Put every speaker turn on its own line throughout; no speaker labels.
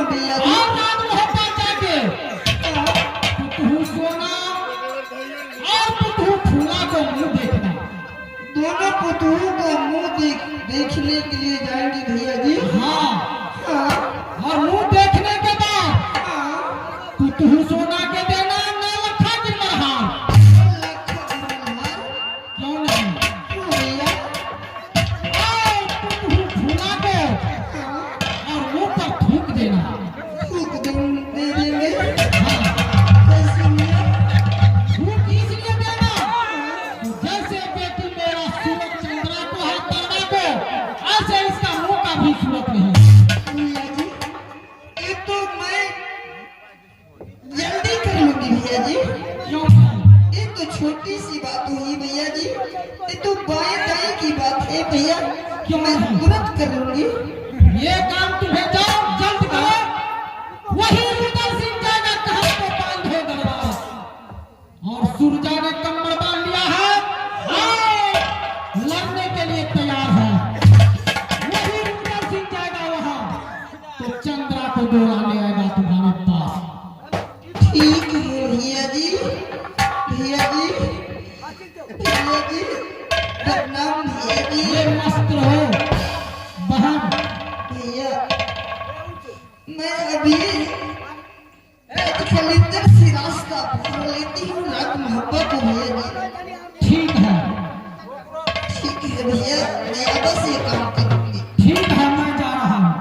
भैया जी।
और रात होता जाके पुतहू सोना और पुतहू फूला को मुंह देखना।
दोनों पुतहू को मुंह देखने के लिए जाएंगे भैया जी।
हाँ,
हाँ
और मुंह देखने के बाद
हाँ।
पुतहू सोना के देना ना लखा की मरहार। क्यों नहीं?
क्यों भैया?
और पुतहू फूला को और मुंह पर थूक देना।
थूक दे देंगे।
हाँ,
कैसे भैया?
थूक इसलिए देना जैसे बेटी मेरा सूरज चंद्रा को है तारा को, ऐसे इसका मुंह का भी सूरत नहीं।
भैया जी ये तो मैं जल्दी कर लूंगी भैया जी।
क्यों?
ये तो छोटी सी बात हुई भैया जी। ये तो बाएं दाएं की बात है भैया।
क्यों
मैं
नहीं?
तुरंत कर लूंगी।
ये काम तुम्हें जाओ जल्द करो। वही रुदल सिंह जाएगा कहां पे बांध हो गया और सूरजा ने कमर बांध लिया है। हाँ, लड़ने के लिए तैयार है। वही रुदल सिंह जाएगा वहां तो चंद्रा को दौड़ा ले आएगा तुम्हारे पास।
ठीक है भैया जी। भैया जी भैया जी प्रणाम भैया जी।
ये मस्त रहो बहन।
भैया मैं अभी खलींदर से रास्ता पकड़ लेती हूँ रात मोहब्बत को भैया जी।
ठीक है,
ठीक है भैया मैं अब से ये काम करूंगी।
ठीक है, मैं जा रहा हूँ।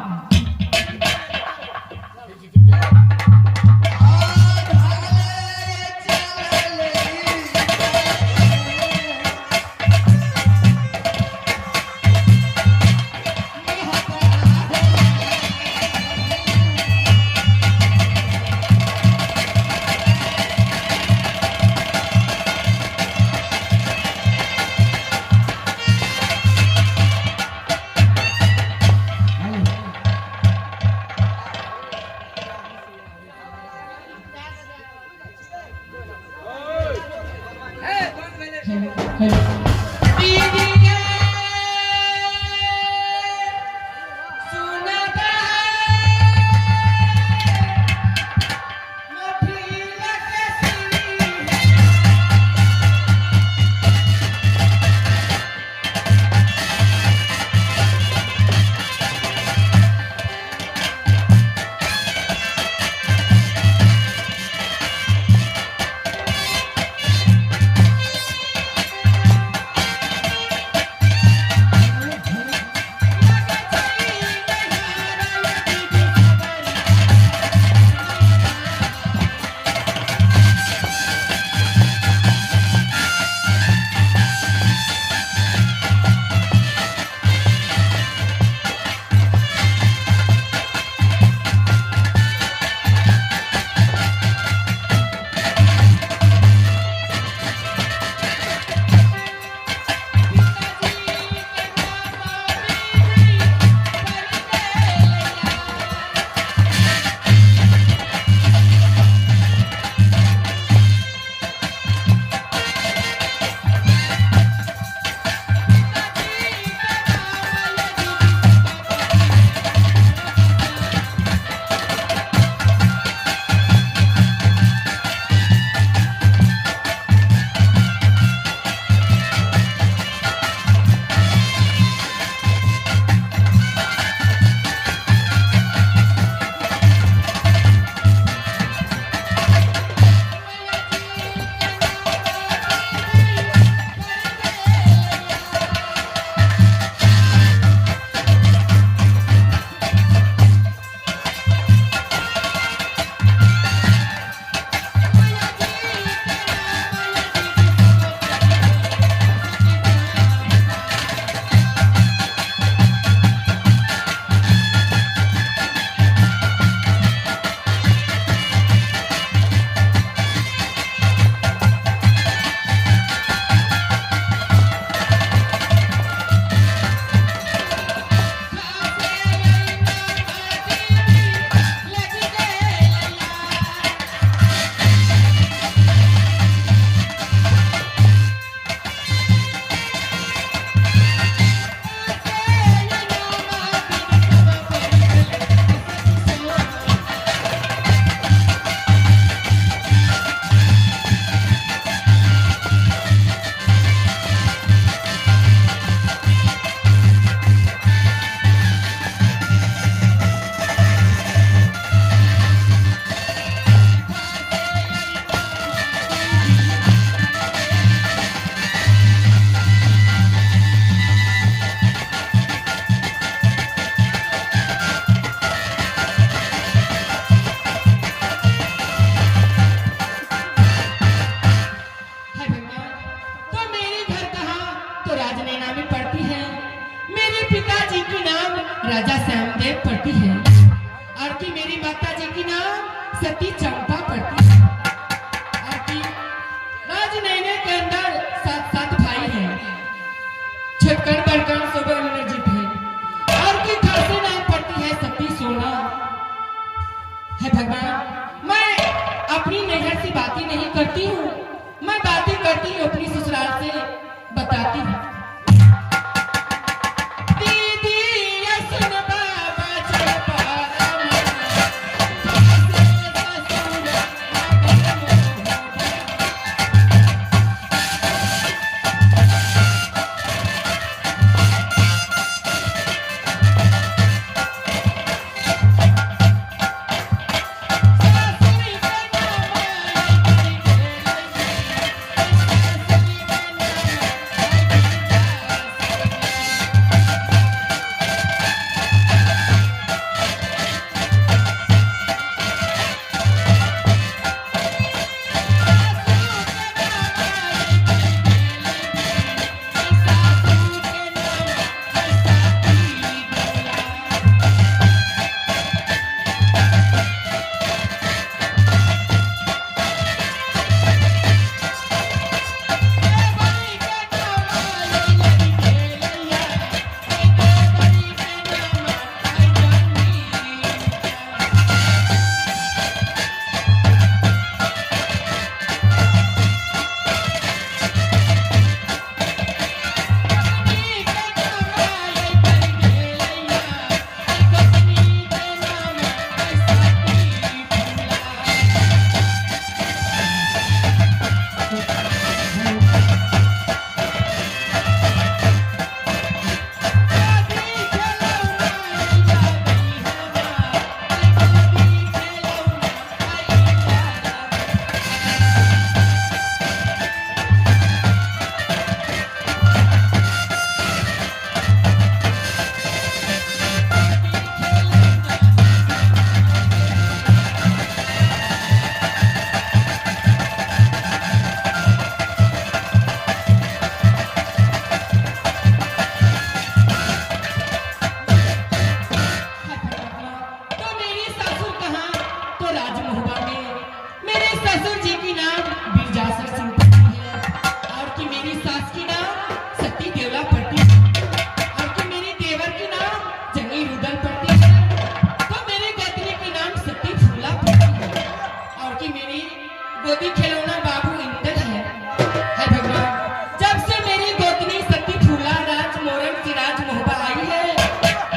राजा श्यामदेव पड़ती है और कि मेरी माता जी की नाम सती चंपा पड़ती है और कि राजनैने के अंदर 7 भाई हैं, छटकन बड़कन सोबर निर्जित है और की खासी नाम पड़ती है सती सोना है। भगवान मैं अपनी नैहर से बातें नहीं करती हूँ, मैं बातें करती हूँ अपनी ससुराल से बताती हूँ। गोदी खिलौना बाबू इंटर है भगवान। जब से मेरी गोतनी सती फूला राज मोरन सिराज मोहबा आई है,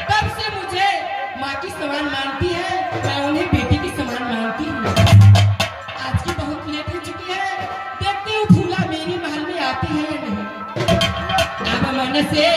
तब से मुझे माँ की समान मानती है, मैं उन्हें बेटी की समान मानती हूँ। आज की बहुत लेट हो चुकी है, देखती हूँ फूला मेरी महल में आती है या नहीं। अब मन से